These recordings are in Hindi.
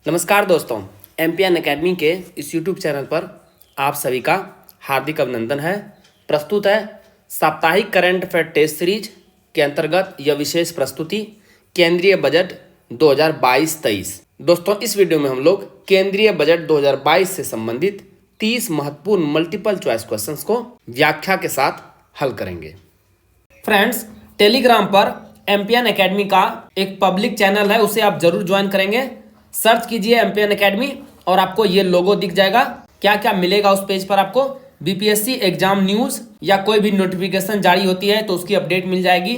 नमस्कार दोस्तों, एमपीएन एकेडमी के इस यूट्यूब चैनल पर आप सभी का हार्दिक अभिनंदन है। प्रस्तुत है साप्ताहिक करंट अफेयर टेस्ट सीरीज के अंतर्गत यह विशेष प्रस्तुति केंद्रीय बजट 2022-23। दोस्तों, इस वीडियो में हम लोग केंद्रीय बजट 2022 से संबंधित 30 महत्वपूर्ण मल्टीपल चॉइस क्वेश्चंस को व्याख्या के साथ हल करेंगे। फ्रेंड्स, टेलीग्राम पर एमपीएन एकेडमी का एक पब्लिक चैनल है, उसे आप जरूर ज्वाइन करेंगे। सर्च कीजिए एमपीएन एकेडमी और आपको ये लोगो दिख जाएगा। क्या क्या मिलेगा उस पेज पर आपको? बीपीएससी एग्जाम न्यूज या कोई भी नोटिफिकेशन जारी होती है तो उसकी अपडेट मिल जाएगी।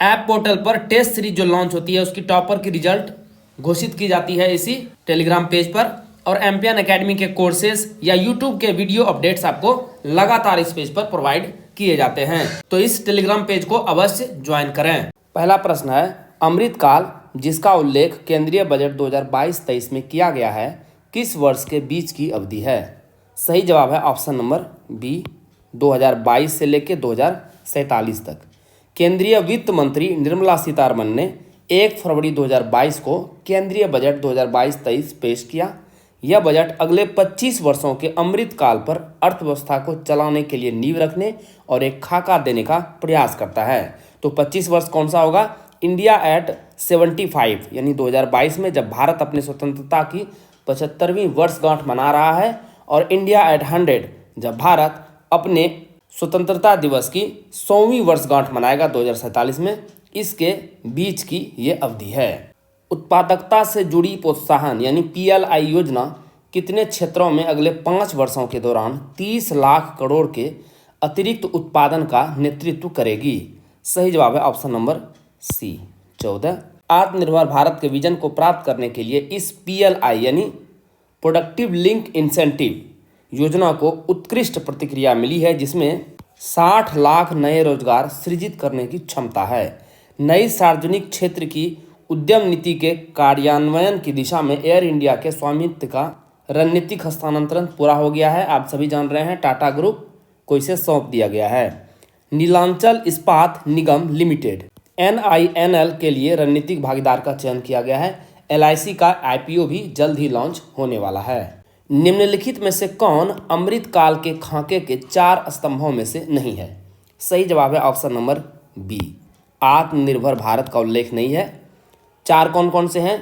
ऐप पोर्टल पर टेस्ट सीरीज जो लॉन्च होती है उसकी टॉपर की रिजल्ट घोषित की जाती है इसी टेलीग्राम पेज पर। और एमपीएन एकेडमी के कोर्सेज या यूट्यूब के वीडियो अपडेट्स आपको लगातार इस पेज पर प्रोवाइड किए जाते हैं, तो इस टेलीग्राम पेज को अवश्य ज्वाइन करें। पहला प्रश्न है, अमृतकाल जिसका उल्लेख केंद्रीय बजट 2022-23 में किया गया है किस वर्ष के बीच की अवधि है? सही जवाब है ऑप्शन नंबर बी, 2022 से लेकर 2047 तक। केंद्रीय वित्त मंत्री निर्मला सीतारमण ने 1 फरवरी 2022 को केंद्रीय बजट 2022-23 पेश किया। यह बजट अगले 25 वर्षों के अमृतकाल पर अर्थव्यवस्था को चलाने के लिए नींव रखने और एक खाका देने का प्रयास करता है। तो 25 वर्ष कौन सा होगा? इंडिया एट 75 यानी 2022 में जब भारत अपनी स्वतंत्रता की 75वीं वर्षगांठ मना रहा है, और इंडिया एट 100 जब भारत अपने स्वतंत्रता दिवस की 100वीं वर्षगांठ मनाएगा 2047 में। इसके बीच की ये अवधि है। उत्पादकता से जुड़ी प्रोत्साहन यानी पीएलआई योजना कितने क्षेत्रों में अगले 5 वर्षों के दौरान 30 लाख करोड़ के अतिरिक्त उत्पादन का नेतृत्व करेगी? सही जवाब है ऑप्शन नंबर सी, 14। आत्मनिर्भर भारत के विजन को प्राप्त करने के लिए इस पीएलआई यानी प्रोडक्टिव लिंक इंसेंटिव योजना को उत्कृष्ट प्रतिक्रिया मिली है, जिसमें 60 लाख नए रोजगार सृजित करने की क्षमता है। नई सार्वजनिक क्षेत्र की उद्यम नीति के कार्यान्वयन की दिशा में एयर इंडिया के स्वामित्व का रणनीतिक हस्तांतरण पूरा हो गया है। आप सभी जान रहे हैं, टाटा ग्रुप को इसे सौंप दिया गया है। नीलांचल इस्पात निगम लिमिटेड NINL के लिए रणनीतिक भागीदार का चयन किया गया है। LIC का IPO भी जल्द ही लॉन्च होने वाला है। निम्नलिखित में से कौन अमृतकाल के खाके के 4 स्तंभों में से नहीं है? सही जवाब है ऑप्शन नंबर बी, आत्मनिर्भर भारत का उल्लेख नहीं है। 4 कौन कौन से हैं?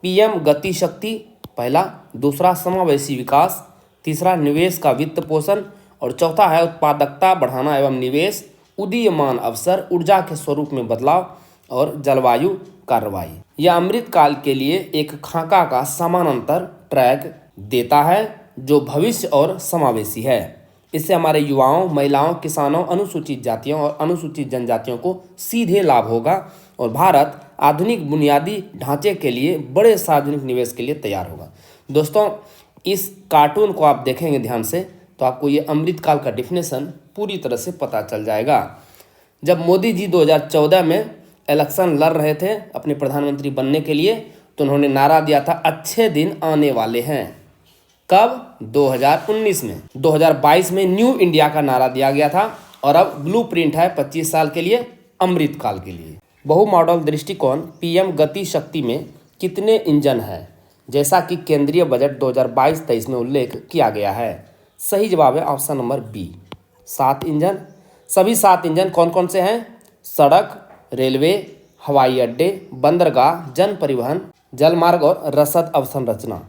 PM गति शक्ति पहला, दूसरा समावेशी विकास, तीसरा निवेश का वित्त पोषण, और चौथा है उत्पादकता बढ़ाना एवं निवेश, उदीयमान अवसर, ऊर्जा के स्वरूप में बदलाव और जलवायु कार्रवाई। यह अमृतकाल के लिए एक खाका का समानांतर ट्रैक देता है जो भविष्य और समावेशी है। इससे हमारे युवाओं, महिलाओं, किसानों, अनुसूचित जातियों और अनुसूचित जनजातियों को सीधे लाभ होगा और भारत आधुनिक बुनियादी ढांचे के लिए बड़े सार्वजनिक निवेश के लिए तैयार होगा। दोस्तों, इस कार्टून को आप देखेंगे ध्यान से तो आपको ये अमृतकाल का डेफिनेशन पूरी तरह से पता चल जाएगा। जब मोदी जी 2014 में इलेक्शन लड़ रहे थे अपने प्रधानमंत्री बनने के लिए, तो उन्होंने नारा दिया था अच्छे दिन आने वाले हैं। कब? 2019 में। 2022 में न्यू इंडिया का नारा दिया गया था और अब ब्लूप्रिंट है 25 साल के लिए, अमृतकाल के लिए। बहु मॉडल दृष्टिकोण PM गति शक्ति में कितने इंजन है, जैसा कि केंद्रीय बजट 2022-23 में उल्लेख किया गया है? सही जवाब है ऑप्शन नंबर बी, 7 इंजन। सभी 7 इंजन कौन कौन से हैं? सड़क, रेलवे, हवाई अड्डे, बंदरगाह, जन परिवहन, जलमार्ग और रसद अवसंरचना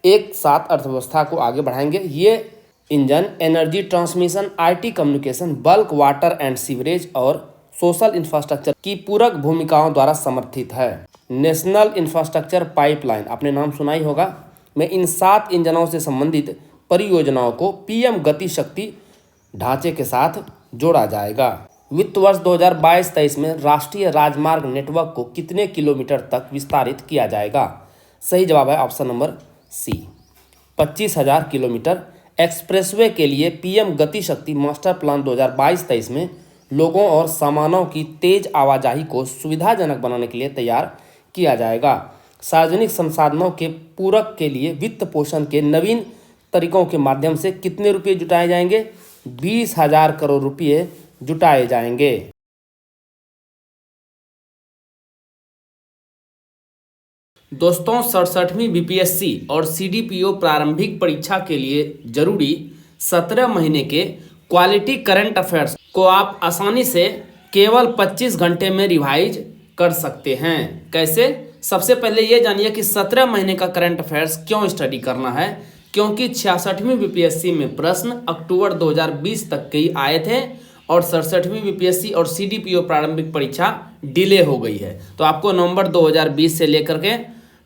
एक साथ अर्थव्यवस्था को आगे बढ़ाएंगे। ये engine energy transmission, IT communication, bulk water and sewerage और सोशल इंफ्रास्ट्रक्चर की पूरक भूमिकाओं द्वारा समर्थित है। नेशनल इंफ्रास्ट्रक्चर पाइपलाइन आपने नाम सुना ही होगा, में इन 7 इंजनों से संबंधित परियोजनाओं को PM गति शक्ति ढांचे के साथ जोड़ा जाएगा। वित्त वर्ष 2022-23 में राष्ट्रीय राजमार्ग नेटवर्क को कितने किलोमीटर तक विस्तारित किया जाएगा? सही जवाब है ऑप्शन नंबर सी, 25,000 किलोमीटर। एक्सप्रेसवे के लिए PM गति शक्ति मास्टर प्लान 2022-23 में लोगों और सामानों की तेज आवाजाही को सुविधाजनक बनाने के लिए तैयार किया जाएगा। सार्वजनिक संसाधनों के पूरक के लिए वित्त पोषण के नवीन तरीकों के माध्यम से कितने रुपये जुटाए जाएंगे? 20,000 करोड़ रुपये जुटाए जाएंगे। दोस्तों 67वीं बीपीएससी और सीडीपीओ प्रारंभिक परीक्षा के लिए जरूरी 17 महीने के क्वालिटी करंट अफेयर्स को आप आसानी से केवल 25 घंटे में रिवाइज कर सकते हैं। कैसे? सबसे पहले ये जानिए कि 17 महीने का करंट अफेयर्स क्यों स्टडी करना है। क्योंकि 66वीं बीपीएससी में प्रश्न अक्टूबर 2020 तक के ही आए थे और 67वीं बीपीएससी और सीडीपीओ प्रारंभिक परीक्षा डिले हो गई है। तो आपको नवंबर 2020 से लेकर के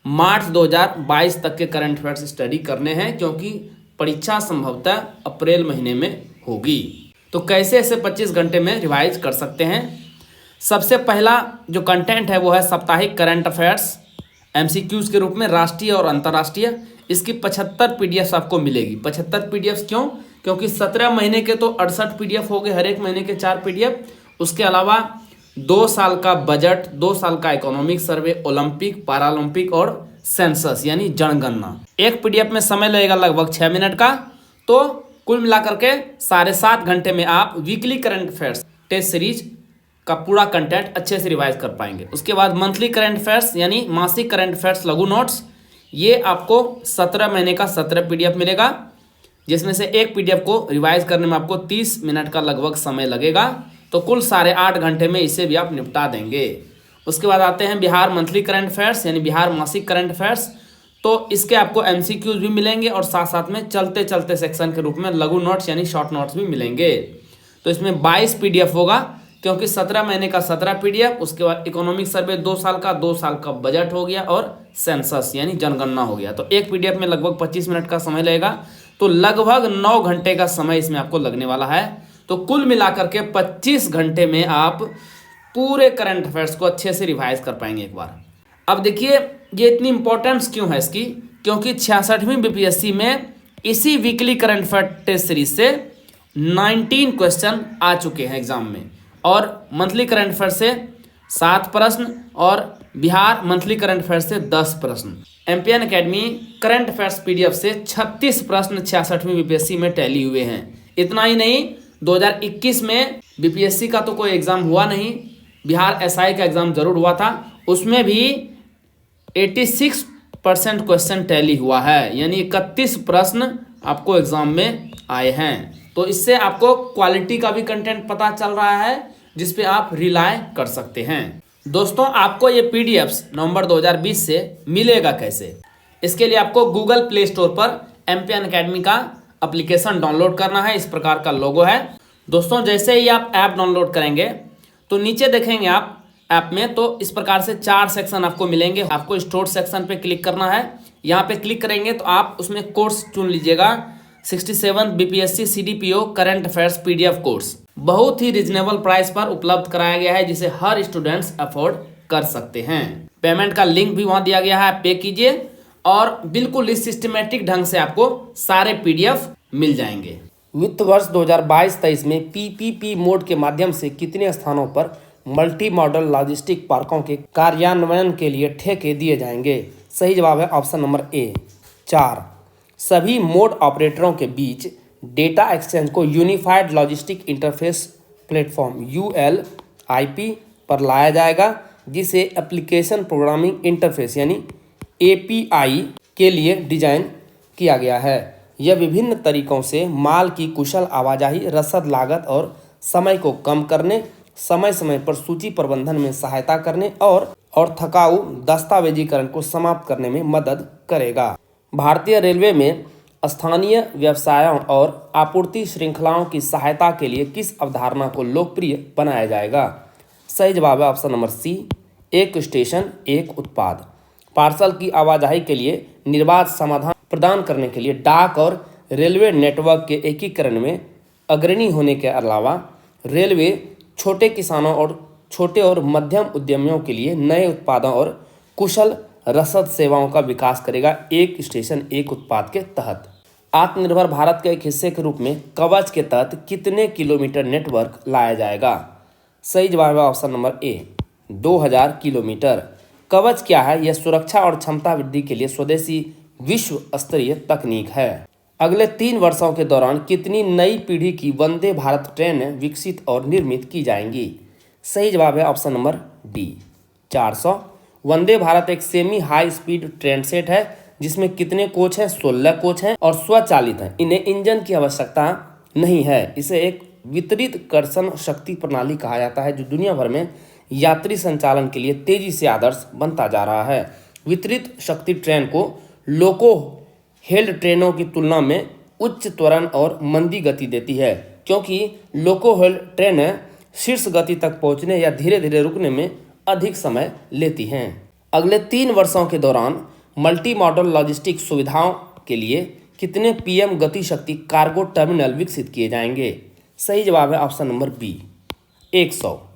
मार्च 2022 तक के करंट अफेयर्स स्टडी करने हैं, क्योंकि परीक्षा संभवतः अप्रैल महीने में होगी। तो कैसे ऐसे 25 घंटे में रिवाइज कर सकते हैं? सबसे पहला जो कंटेंट है वो है साप्ताहिक करंट अफेयर्स एमसीक्यूज के रूप में, राष्ट्रीय और अंतर्राष्ट्रीय। इसकी 75 पीडीएफ आपको मिलेगी। 75 पीडीएफ क्यों? क्योंकि 17 महीने के तो 68 पीडीएफ हो गए, हर एक महीने के 4 पीडीएफ। उसके अलावा 2 साल का बजट, 2 साल का इकोनॉमिक सर्वे, ओलंपिक, पैरालंपिक और सेंसस यानी जनगणना। एक पीडीएफ में समय लगेगा लगभग 6 मिनट का। तो कुल मिलाकर के 7.5 घंटे में आप weekly current affairs test series का पूरा कंटेंट अच्छे से रिवाइज कर पाएंगे। उसके बाद मंथली करंट अफेयर्स यानी मासिक करंट अफेयर्स लघु नोट्स, ये आपको 17 महीने का 17 पीडीएफ मिलेगा, जिसमें से एक पीडीएफ को रिवाइज करने में आपको 30 मिनट का लगभग समय लगेगा। तो कुल 8.5 घंटे में इसे भी आप निपटा देंगे। उसके बाद आते हैं बिहार मंथली करंट अफेयर्स यानी बिहार मासिक करंट अफेयर्स। तो इसके आपको एमसीक्यूज भी मिलेंगे और साथ साथ में चलते चलते सेक्शन के रूप में लघु नोट्स यानी शॉर्ट नोट्स भी मिलेंगे। तो इसमें 22 पीडीएफ होगा, क्योंकि 17 महीने का 17 पीडीएफ। उसके बाद इकोनॉमिक सर्वे 2 साल का, 2 साल का बजट हो गया और सेंसस यानी जनगणना हो गया। तो एक पीडीएफ में लगभग 25 मिनट का समय लगेगा। तो लगभग 9 घंटे का समय इसमें आपको लगने वाला है। तो कुल मिलाकर के 25 घंटे में आप पूरे करंट अफेयर्स को अच्छे से रिवाइज कर पाएंगे एक बार। अब देखिए ये इतनी इंपॉर्टेंस क्यों है इसकी, क्योंकि 66वीं बीपीएससी में इसी weekly current affair test series से 19 क्वेश्चन आ चुके हैं एग्जाम में, और मंथली करंट अफेयर से 7 प्रश्न और बिहार मंथली करंट अफेयर से 10 प्रश्न। MPN academy current affairs PDF से 36 प्रश्न 66वीं बीपीएससी में टैली हुए हैं। इतना ही नहीं, 2021 में बीपीएससी का तो कोई एग्जाम हुआ नहीं, बिहार एसआई का एग्जाम जरूर हुआ था, उसमें भी 86% क्वेश्चन टैली हुआ है, यानी 31 प्रश्न आपको एग्जाम में आए हैं। तो इससे आपको क्वालिटी का भी कंटेंट पता चल रहा है, जिस पे आप रिलाय कर सकते हैं। दोस्तों आपको ये पीडीएफ्स नवंबर 2020 से मिलेगा कैसे? इसके लिए आपको गूगल प्ले स्टोर पर एमपीएन एकेडमी का एप्लीकेशन डाउनलोड करना है। इस प्रकार का लोगो है। दोस्तों जैसे ही आप ऐप डाउनलोड करेंगे तो नीचे देखेंगे आप ऐप में, तो इस प्रकार से 4 सेक्शन आपको मिलेंगे। आपको स्टोर सेक्शन पे क्लिक करना है। यहाँ पे क्लिक करेंगे तो आप उसमें कोर्स चुन लीजिएगा, 67 BPSC CDPO current affairs PDF course. बहुत ही रिजनेबल प्राइस पर उपलब्ध कराया गया है, जिसे हर स्टूडेंट्स अफोर्ड कर सकते हैं। पेमेंट का लिंक भी वहां दिया गया है, पे कीजिए और बिल्कुल इस सिस्टमेटिक ढंग से आपको सारे पीडीएफ मिल जाएंगे। वित्त वर्ष 2022-23 में पीपीपी मोड के माध्यम से कितने स्थानों पर मल्टी मॉडल लॉजिस्टिक पार्कों के कार्यान्वयन के लिए ठेके दिए जाएंगे? सही जवाब है ऑप्शन नंबर ए 4। सभी मोड ऑपरेटरों के बीच डेटा एक्सचेंज को unified logistic interface platform ULIP पर लाया जाएगा, जिसे एप्लीकेशन प्रोग्रामिंग इंटरफेस यानी API के लिए डिजाइन किया गया है। यह विभिन्न तरीकों से माल की कुशल आवाजाही, रसद लागत और समय को कम करने, समय समय पर सूची प्रबंधन में सहायता करने और थकाऊ दस्तावेजीकरण को समाप्त करने में मदद करेगा। भारतीय रेलवे में स्थानीय व्यवसायों और आपूर्ति श्रृंखलाओं की सहायता के लिए किस अवधारणा को लोकप्रिय बनाया जाएगा? सही जवाब है ऑप्शन नंबर सी, एक स्टेशन एक उत्पाद। पार्सल की आवाजाही के लिए निर्बाध समाधान प्रदान करने के लिए डाक और रेलवे नेटवर्क के एकीकरण में अग्रणी होने के अलावा रेलवे छोटे किसानों और छोटे और मध्यम उद्यमियों के लिए नए उत्पादों और कुशल रसद सेवाओं का विकास करेगा, एक स्टेशन एक उत्पाद के तहत। आत्मनिर्भर भारत के एक हिस्से के रूप में कवच के तहत कितने किलोमीटर नेटवर्क लाया जाएगा? सही जवाब है ऑप्शन नंबर ए 2000 किलोमीटर। कवच क्या है? यह सुरक्षा और क्षमता वृद्धि के लिए स्वदेशी विश्व स्तरीय तकनीक है। अगले 3 वर्षों के दौरान कितनी नई पीढ़ी की वंदे भारत ट्रेनें विकसित और निर्मित की जाएंगी? सही जवाब है option number D 400। Vande Bharat एक semi high speed train set है जिसमें कितने कोच हैं? 16 कोच हैं और स्वचालित हैं। इन्हें इंजन की आवश्यकता नहीं है। इसे एक वितरित कर्षण शक्ति प्रणाली कहा जाता है जो दुनिया भर में यात्री संचालन के लिए तेजी से आदर्श बनता जा रहा है। वितरित शक्ति ट्रेन को लोको हेल्ड ट्रेनों की तुलना में उच्च त्वरण और मंदी गति देती है, क्योंकि लोको हेल्ड ट्रेनें शीर्ष गति तक पहुंचने या धीरे धीरे रुकने में अधिक समय लेती हैं। अगले 3 वर्षों के दौरान मल्टी मॉडल लॉजिस्टिक सुविधाओं के लिए कितने पीएम गति शक्ति कार्गो टर्मिनल विकसित किए जाएंगे? सही जवाब है ऑप्शन नंबर बी, 100।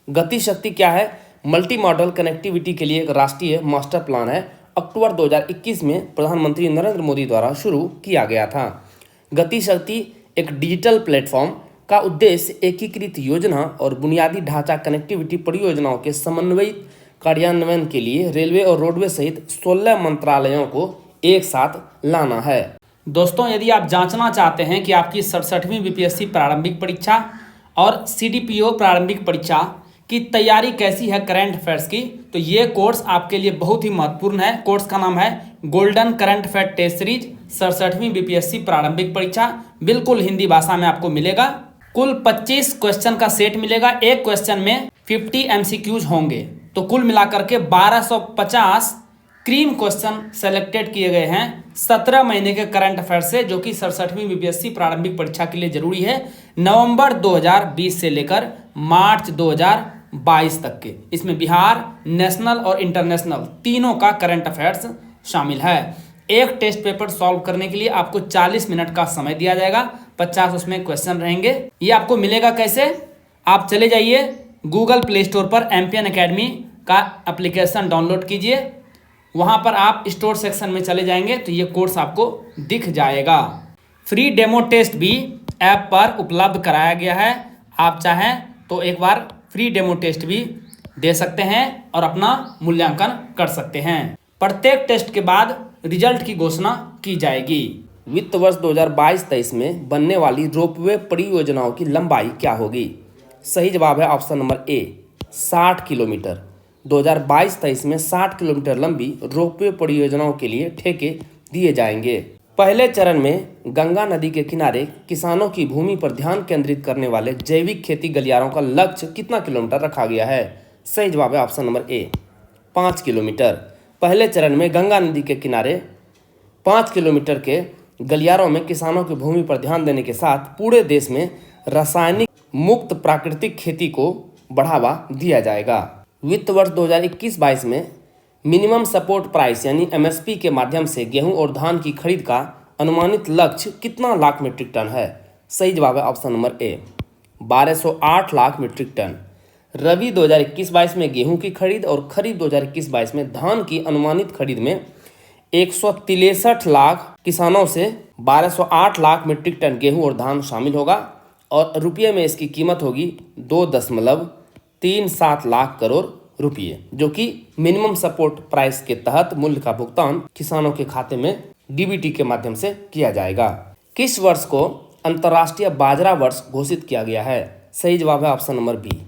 गति शक्ति क्या है? मल्टी मॉडल कनेक्टिविटी के लिए एक राष्ट्रीय मास्टर प्लान है। अक्टूबर 2021 में प्रधानमंत्री नरेंद्र मोदी द्वारा शुरू किया गया था। गति शक्ति एक डिजिटल प्लेटफॉर्म का उद्देश्य एकीकृत योजना और बुनियादी ढांचा कनेक्टिविटी परियोजनाओं के समन्वयित कार्यान्वयन के लिए रेलवे और रोडवे सहित 16 मंत्रालयों को एक साथ लाना है। दोस्तों, यदि आप जांचना चाहते हैं कि आपकी 67वीं बीपीएससी प्रारंभिक परीक्षा और सीडीपीओ प्रारंभिक परीक्षा की तैयारी कैसी है करंट अफेयर्स की, तो ये कोर्स आपके लिए बहुत ही महत्वपूर्ण है। कोर्स का नाम है golden current affair test series 67वीं बीपीएससी प्रारंभिक परीक्षा। बिल्कुल हिंदी भाषा में आपको मिलेगा। कुल 25 क्वेश्चन का सेट मिलेगा। एक क्वेश्चन में 50 एमसीक्यूज होंगे, तो कुल मिलाकर के 1250 क्रीम क्वेश्चन सेलेक्टेड किए गए हैं 17 महीने के करंट अफेयर से, जो कि 67वीं बीपीएससी प्रारंभिक परीक्षा के लिए जरूरी है। नवंबर 2020 से लेकर मार्च 2022 तक के, इसमें बिहार, नेशनल और इंटरनेशनल तीनों का करंट अफेयर्स शामिल है। एक टेस्ट पेपर सॉल्व करने के लिए आपको 40 मिनट का समय दिया जाएगा। 50 उसमें क्वेश्चन रहेंगे। ये आपको मिलेगा कैसे? आप चले जाइए गूगल प्ले स्टोर पर एमपीएन एकेडमी का एप्लीकेशन डाउनलोड कीजिए। वहाँ पर आप स्टोर सेक्शन में चले जाएंगे तो ये कोर्स आपको दिख जाएगा। फ्री डेमो टेस्ट भी ऐप पर उपलब्ध कराया गया है। आप चाहें तो एक बार फ्री डेमो टेस्ट भी दे सकते हैं और अपना मूल्यांकन कर सकते हैं। प्रत्येक टेस्ट के बाद रिजल्ट की घोषणा की जाएगी। वित्त वर्ष 2022-23 में बनने वाली रोपवे परियोजनाओं की लंबाई क्या होगी? सही जवाब है ऑप्शन नंबर ए, 60 किलोमीटर। 2022-23 में 60 किलोमीटर लंबी रोपवे परियोजनाओं के लिए ठेके दिए जाएंगे। पहले चरण में गंगा नदी के किनारे किसानों की भूमि पर ध्यान केंद्रित करने वाले जैविक खेती गलियारों का लक्ष्य कितना किलोमीटर रखा गया है? सही जवाब है ऑप्शन नंबर ए, 5 किलोमीटर। पहले चरण में गंगा नदी के किनारे 5 किलोमीटर के गलियारों में किसानों की भूमि पर ध्यान देने के साथ पूरे देश में रासायनिक मुक्त प्राकृतिक खेती को बढ़ावा दिया जाएगा। वित्त वर्ष 2021-22 में मिनिमम सपोर्ट प्राइस यानी एमएसपी के माध्यम से गेहूं और धान की खरीद का अनुमानित लक्ष्य कितना लाख मीट्रिक टन है? सही जवाब है option number A, 1208 lakh metric ton. रबी 2021-22 में गेहूं की खरीद और खरीफ 2021-22 में धान की अनुमानित खरीद में 163 लाख किसानों से 1208 लाख मीट्रिक टन गेहूं और धान शामिल होगा और रुपये में इसकी कीमत होगी 2.37 लाख करोड़ रुपये, जो कि मिनिमम सपोर्ट प्राइस के तहत मूल्य का भुगतान किसानों के खाते में डीबीटी के माध्यम से किया जाएगा। किस वर्ष को अंतर्राष्ट्रीय बाजरा वर्ष घोषित किया गया है? सही जवाब है ऑप्शन नंबर बी,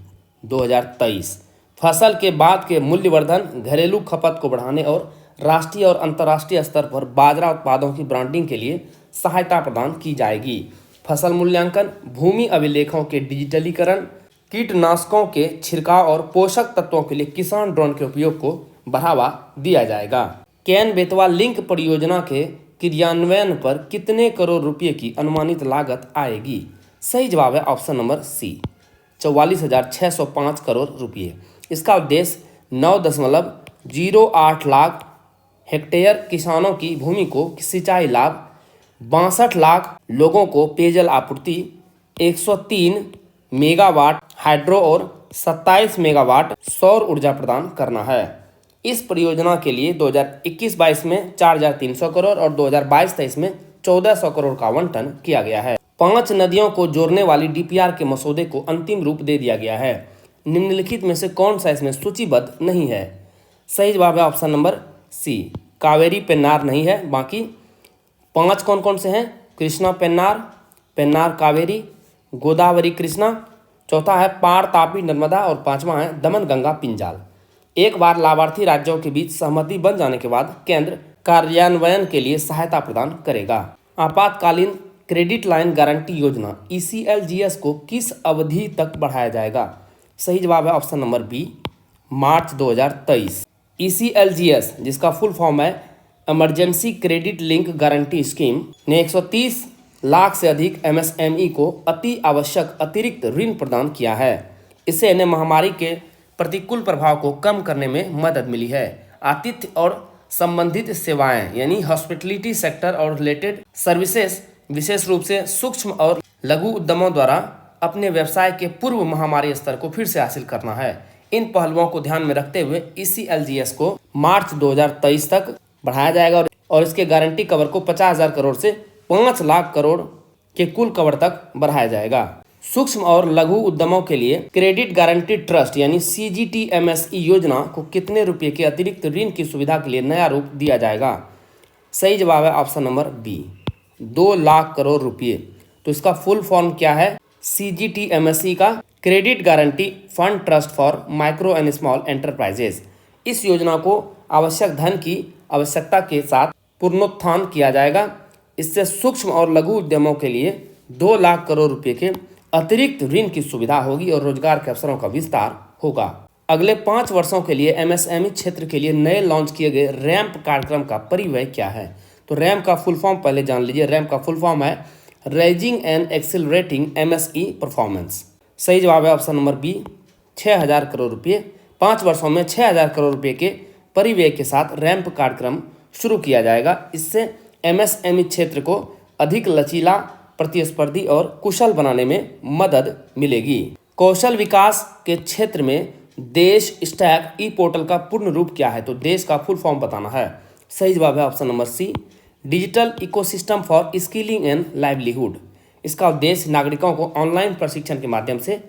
2023। फसल के बाद के मूल्यवर्धन, घरेलू खपत को बढ़ाने और राष्ट्रीय और अंतर्राष्ट्रीय स्तर पर बाजरा उत्पादों की ब्रांडिंग के लिए सहायता प्रदान की जाएगी। फसल मूल्यांकन, भूमि अभिलेखों के डिजिटलीकरण, कीटनाशकों के छिड़काव और पोषक तत्वों के लिए किसान ड्रोन के उपयोग को बढ़ावा दिया जाएगा। केन बेतवा लिंक परियोजना के क्रियान्वयन पर कितने करोड़ रुपए की अनुमानित लागत आएगी? सही जवाब है ऑप्शन नंबर सी, 44,605 करोड़ रुपये। इसका उद्देश्य 9.08 लाख हेक्टेयर किसानों की भूमि को सिंचाई लाभ, 62 लाख लोगों को पेयजल आपूर्ति, 103 मेगावाट हाइड्रो और 27 मेगावाट सौर ऊर्जा प्रदान करना है। इस परियोजना के लिए 2021-22 में 4,300 करोड़ और 2022-23 में 1,400 करोड़ का आवंटन किया गया है। 5 नदियों को जोड़ने वाली डीपीआर के मसौदे को अंतिम रूप दे दिया गया है। निम्नलिखित में से कौन सा इसमें सूचीबद्ध नहीं है? सही जवाब है option number C, Kaveri Pennar नहीं है। बाकी 5 कौन कौन से हैं? कृष्णा पेन्नार, पेन्नार कावेरी, गोदावरी कृष्णा, चौथा है पार तापी नर्मदा और 5वां है दमन गंगा पिंजाल। एक बार लाभार्थी राज्यों के बीच सहमति बन जाने के बाद केंद्र कार्यान्वयन के लिए सहायता प्रदान करेगा। आपातकालीन क्रेडिट लाइन गारंटी योजना ECLGS को किस अवधि तक बढ़ाया जाएगा? सही जवाब है ऑप्शन नंबर बी, मार्च 2023। ECLGS जिसका फुल फॉर्म है emergency credit link guarantee scheme ने 130 लाख से अधिक MSME को अति आवश्यक अतिरिक्त ऋण प्रदान किया है। इससे इन्हें महामारी के प्रतिकूल प्रभाव को कम करने में मदद मिली है। आतिथ्य और संबंधित सेवाएं यानी हॉस्पिटलिटी सेक्टर और रिलेटेड सर्विसेज विशेष रूप से सूक्ष्म और लघु उद्यमों द्वारा अपने व्यवसाय के पूर्व महामारी स्तर को फिर से हासिल करना है। इन पहलुओं को ध्यान में रखते हुए ECLGS को मार्च 2023 तक बढ़ाया जाएगा और इसके गारंटी कवर को 50,000 करोड़ से 5 लाख करोड़ के कुल कवर तक बढ़ाया जाएगा। सूक्ष्म और लघु उद्यमों के लिए क्रेडिट गारंटी ट्रस्ट यानी CGTMSE योजना को कितने रुपए के अतिरिक्त ऋण की सुविधा के लिए नया रूप दिया जाएगा? सही जवाब है option number B, 2 lakh crore रुपए। तो इसका फुल फॉर्म क्या है? CGTMSE का credit guarantee fund trust for micro and small enterprises. इस योजना को आवश्यक धन की आवश्यकता के साथ पुनरुत्थान किया जाएगा। इससे सूक्ष्म और लघु उद्यमों के लिए 2 लाख करोड़ रुपए के अतिरिक्त ऋण की सुविधा होगी और रोजगार के अवसरों का विस्तार होगा। अगले 5 वर्षों के लिए MSME क्षेत्र के लिए नए लॉन्च किए गए रैंप कार्यक्रम का परिव्यय क्या है? तो रैंप का फुल फॉर्म पहले जान लीजिए। रैंप का फुल फॉर्म है raising and accelerating MSE performance. सही जवाब है ऑप्शन नंबर बी, 6,000 करोड़ रुपये। 5 वर्षों में 6,000 करोड़ रुपये के परिव्यय के साथ रैंप कार्यक्रम शुरू किया जाएगा। इससे MSME क्षेत्र को अधिक लचीला, प्रतिस्पर्धी और कुशल बनाने में मदद मिलेगी। कौशल विकास के क्षेत्र में देश स्टैक ई पोर्टल का पूर्ण रूप क्या है? तो देश का फुल फॉर्म बताना है। सही जवाब है option number C, digital ecosystem for skilling and livelihood. इसका उद्देश्य नागरिकों को ऑनलाइन प्रशिक्षण के माध्यम से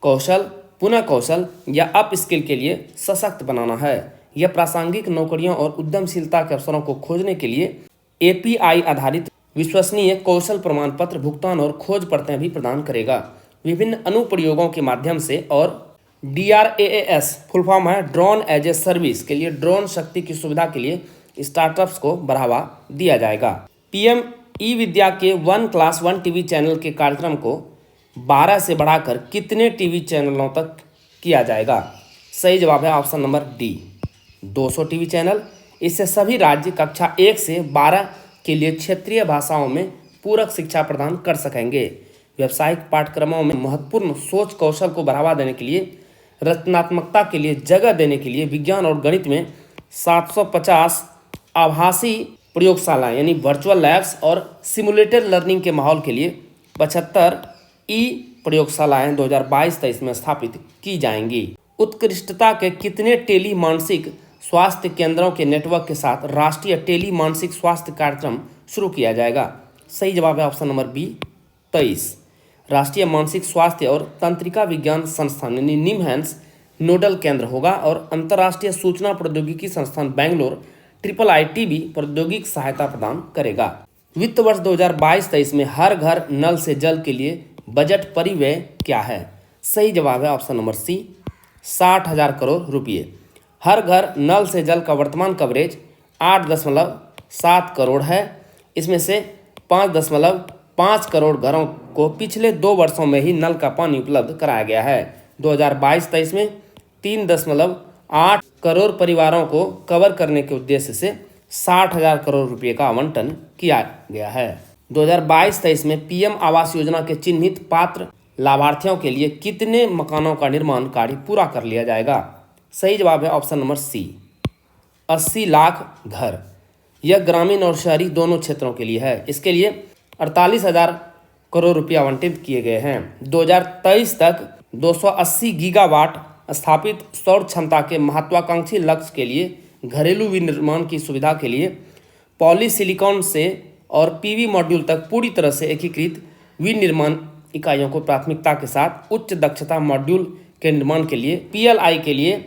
कौशल, पुनः कौशल या अप स्किल के लिए सशक्त बनाना है। यह प्रासंगिक नौकरियों और उद्यमशीलता के अवसरों को खोजने के लिए API आधारित विश्वसनीय कौशल प्रमाण पत्र, भुगतान और खोज पड़तें भी प्रदान करेगा। विभिन्न अनुप्रयोगों के माध्यम से और DRaaS फुल फॉर्म है ड्रोन एज ए सर्विस के लिए ड्रोन शक्ति की सुविधा के लिए स्टार्टअप्स को बढ़ावा दिया जाएगा। PM ई-विद्या के 1 क्लास 1 टीवी चैनल के कार्यक्रम को 12 से बढ़ाकर कितने टीवी चैनलों तक किया जाएगा? सही जवाब है option number D, 200 TV channel. इससे सभी राज्य कक्षा 1 से 12 के लिए क्षेत्रीय भाषाओं में पूरक शिक्षा प्रदान कर सकेंगे। व्यावसायिक पाठ्यक्रमों में महत्वपूर्ण सोच कौशल को बढ़ावा देने के लिए, रचनात्मकता के लिए जगह देने के लिए विज्ञान और गणित में 750 आभासी प्रयोगशालाएं यानी वर्चुअल लैब्स और सिमुलेटेड लर्निंग के माहौल के लिए 75 प्रयोगशालाएं 2022-23 में स्थापित की जाएंगी। उत्कृष्टता के कितने टेली मानसिक स्वास्थ्य केंद्रों के नेटवर्क के साथ राष्ट्रीय टेली मानसिक स्वास्थ्य कार्यक्रम शुरू किया जाएगा? सही जवाब है ऑप्शन नंबर बी, 23। राष्ट्रीय मानसिक स्वास्थ्य और तंत्रिका विज्ञान संस्थान यानी निमहैंस नोडल केंद्र होगा और अंतर्राष्ट्रीय सूचना प्रौद्योगिकी संस्थान बेंगलोर IIIT प्रौद्योगिक सहायता प्रदान करेगा। वित्त वर्ष 2022-23 में हर घर नल से जल के लिए बजट परिव्यय क्या है? सही जवाब है ऑप्शन नंबर सी, 60,000 करोड़ रुपये। हर घर नल से जल का वर्तमान कवरेज 8.7 करोड़ है। इसमें से 5.5 करोड़ घरों को पिछले 2 वर्षों में ही नल का पानी उपलब्ध कराया गया है। 2022-23 में 3.8 करोड़ परिवारों को कवर करने के उद्देश्य से 60,000 करोड़ रुपये का आवंटन किया गया है। 2022-23 में PM आवास योजना के चिन्हित पात्र लाभार्थियों के लिए कितने मकानों का निर्माण कार्य पूरा कर लिया जाएगा? सही जवाब है ऑप्शन नंबर सी, 80 लाख घर। यह ग्रामीण और शहरी दोनों क्षेत्रों के लिए है। इसके लिए 48,000 करोड़ रुपये आवंटित किए गए हैं। 2023 तक 280 गीगावाट स्थापित सौर क्षमता के महत्वाकांक्षी लक्ष्य के लिए घरेलू विनिर्माण की सुविधा के लिए पॉलीसिलिकॉन से और PV मॉड्यूल तक पूरी तरह से एकीकृत विनिर्माण इकाइयों को प्राथमिकता के साथ उच्च दक्षता मॉड्यूल के निर्माण के लिए PLI के लिए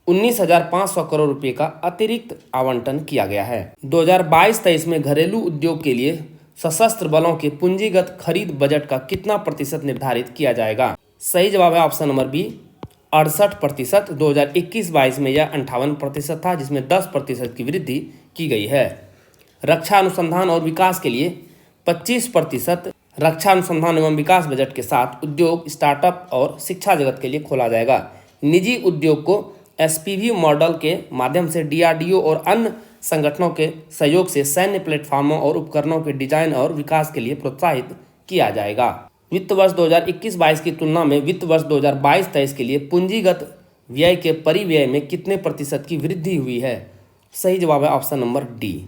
19,500 करोड़ रुपये का अतिरिक्त आवंटन किया गया है। 2022-23 में घरेलू उद्योग के लिए सशस्त्र बलों के पूंजीगत खरीद बजट का कितना प्रतिशत निर्धारित किया जाएगा? सही जवाब है ऑप्शन नंबर बी, 68%। 2021-22 में यह 58% था, जिसमें 10% की वृद्धि की गई है। रक्षा अनुसंधान और विकास के लिए 25%। रक्षा अनुसंधान एवं विकास बजट के साथ उद्योग, स्टार्टअप और शिक्षा जगत के लिए खोला जाएगा। निजी उद्योग को एसपीवी मॉडल के माध्यम से डीआरडीओ और अन्य संगठनों के सहयोग से सैन्य प्लेटफार्मों और उपकरणों के डिजाइन और विकास के लिए प्रोत्साहित किया जाएगा। वित्त वर्ष 2021-22 की तुलना में वित्त वर्ष 2022-23 के लिए पूंजीगत व्यय के परिव्यय में कितने प्रतिशत की वृद्धि हुई है? सही जवाब है ऑप्शन नंबर डी,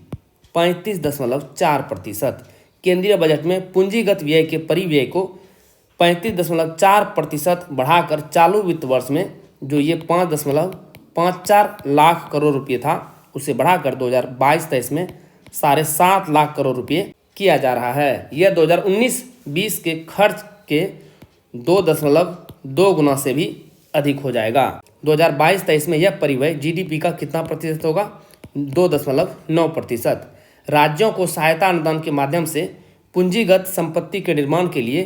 35.4%। केंद्रीय बजट में पूंजीगत व्यय के परिव्यय को 35.4% बढ़ाकर चालू वित्त वर्ष में जो ये 5.54 लाख करोड़ रुपये था, उसे बढ़ाकर 2022-23 में 7.5 लाख करोड़ रुपये किया जा रहा है। यह 2019-20 के खर्च के 2.2 गुना से भी अधिक हो जाएगा। 2022-23 में यह परिव्यय जीडीपी का कितना प्रतिशत होगा? 2.9%। राज्यों को सहायता अनुदान के माध्यम से पूंजीगत संपत्ति के निर्माण के लिए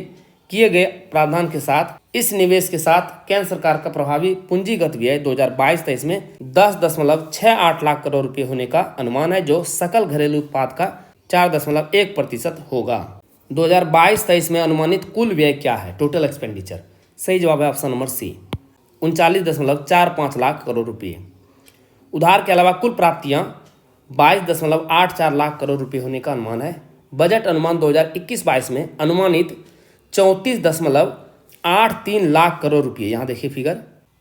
किए गए प्रावधान के साथ इस निवेश के साथ केंद्र सरकार का प्रभावी पूंजीगत व्यय 2022-23 में 10.68 लाख करोड़ रुपए होने का अनुमान है, जो सकल घरेलू उत्पाद का 4.1% होगा। 2022-23 में अनुमानित कुल व्यय क्या है? Total expenditure. सही जवाब है option number C, 39.45 lakh crore रुपये। उधार के अलावा कुल प्राप्तियां 22.84 लाख करोड़ रुपए होने का अनुमान है। बजट अनुमान 2021-22 में अनुमानित 34.83 लाख करोड़ रुपए, यहाँ देखिए फिगर,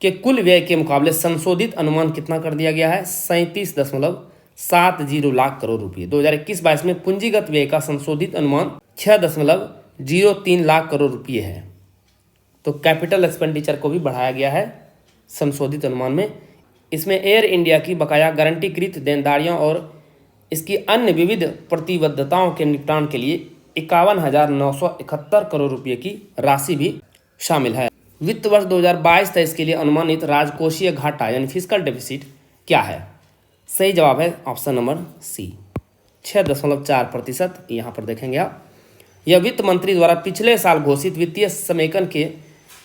के कुल व्यय के मुकाबले संशोधित अनुमान कितना कर दिया गया है? 37.70 लाख करोड़ रुपए। 2021-22 में पूंजीगत व्यय का संशोधित अनुमान 6.03 लाख करोड़ रुपए है। तो कैपिटल एक्सपेंडिचर को भी बढ़ाया गया है संशोधित अनुमान में। इसमें एयर इंडिया की बकाया गारंटीकृत देनदारियों और इसकी अन्य विविध प्रतिबद्धताओं के निपटान के लिए 51,971 करोड़ रुपए की राशि भी शामिल है। वित्त वर्ष 2022-23 के लिए अनुमानित राजकोषीय घाटा यानी फिस्कल डेफिसिट क्या है? सही जवाब है ऑप्शन नंबर सी, 6.4%। यहाँ पर देखेंगे आप, यह वित्त मंत्री द्वारा पिछले साल घोषित वित्तीय समेकन के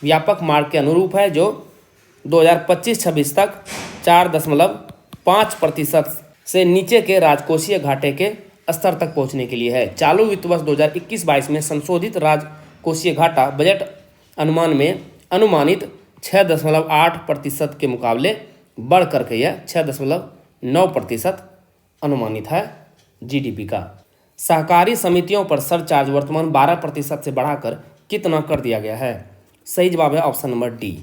व्यापक मार्ग के अनुरूप है, जो 2025-26 तक 4.5% से नीचे के राजकोषीय घाटे के स्तर तक पहुंचने के लिए है। चालू वित्त वर्ष 2021-22 में संशोधित राजकोषीय घाटा बजट अनुमान में अनुमानित 6.8% के मुकाबले बढ़ करके यह 6.9% अनुमानित है जीडीपी का। सहकारी समितियों पर सरचार्ज वर्तमान 12% से बढ़ाकर कितना कर दिया गया है? सही जवाब है ऑप्शन नंबर डी,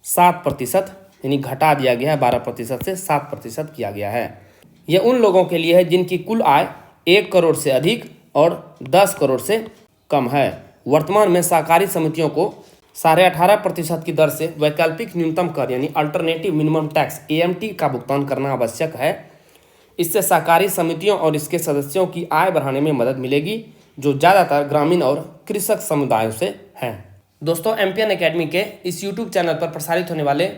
7%, यानी घटा दिया गया है, 12% से 7% किया गया है। यह उन लोगों के लिए है जिनकी कुल आय 1 करोड़ से अधिक और 10 करोड़ से कम है। वर्तमान में सहकारी समितियों को 18.5% की दर से वैकल्पिक न्यूनतम कर यानी अल्टरनेटिव मिनिमम टैक्स AMT का भुगतान करना आवश्यक है। इससे सहकारी समितियों और इसके सदस्यों की आय बढ़ाने में मदद मिलेगी, जो ज़्यादातर ग्रामीण और कृषक समुदायों से हैं। दोस्तों, एमपीएन एकेडमी के इस यूट्यूब चैनल पर प्रसारित होने वाले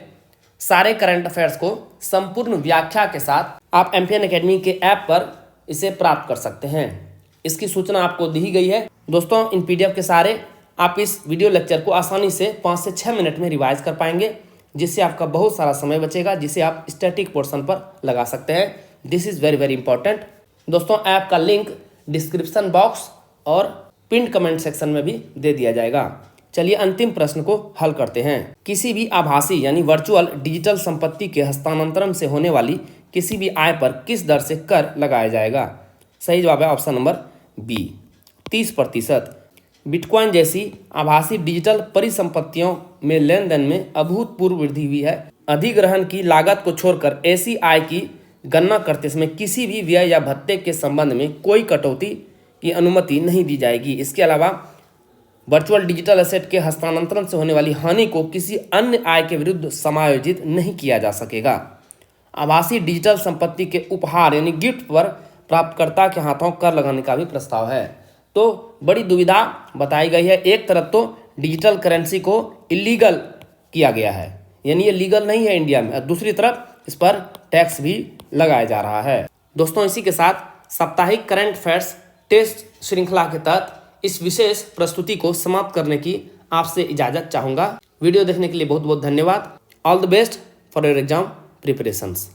सारे करंट अफेयर्स को संपूर्ण व्याख्या के साथ आप एमपीएन एकेडमी के ऐप पर इसे प्राप्त कर सकते हैं। इसकी सूचना आपको दी गई है। दोस्तों, इन PDF के सारे आप इस वीडियो लेक्चर को आसानी से 5 से 6 मिनट में रिवाइज कर पाएंगे, जिससे आपका बहुत सारा समय बचेगा, जिसे आप स्टैटिक पोर्शन पर लगा सकते हैं। This is very very important. दोस्तों, ऐप का लिंक डिस्क्रिप्शन बॉक्स और पिन कमेंट सेक्शन में भी दे दिया जाएगा। चलिए अंतिम प्रश्न को हल करते हैं। किसी भी आभासी यानी वर्चुअल डिजिटल संपत्ति के हस्तांतरण से होने वाली किसी भी आय पर किस दर से कर लगाया जाएगा? सही जवाब है ऑप्शन नंबर बी, 30%। बिटकॉइन जैसी आभासी डिजिटल परिसंपत्तियों में लेन देन में अभूतपूर्व वृद्धि हुई है। अधिग्रहण की लागत को छोड़कर ऐसी आय की गणना करते समय किसी भी व्यय या भत्ते के संबंध में कोई कटौती की अनुमति नहीं दी जाएगी। इसके अलावा वर्चुअल डिजिटल एसेट के हस्तांतरण से होने वाली हानि को किसी अन्य आय के विरुद्ध समायोजित नहीं किया जा सकेगा। आभासी डिजिटल संपत्ति के उपहार यानी गिफ्ट पर प्राप्तकर्ता के हाथों कर लगाने का भी प्रस्ताव है। तो बड़ी दुविधा बताई गई है। एक तरफ तो डिजिटल करेंसी को इलीगल किया गया है, यानी ये लीगल नहीं है इंडिया में, और दूसरी तरफ इस पर टैक्स भी लगाया जा रहा है। दोस्तों, इसी के साथ साप्ताहिक करंट अफेयर्स टेस्ट श्रृंखला के तहत इस विशेष प्रस्तुति को समाप्त करने की आपसे इजाजत चाहूंगा। वीडियो देखने के लिए बहुत बहुत धन्यवाद। All the best for your exam preparations.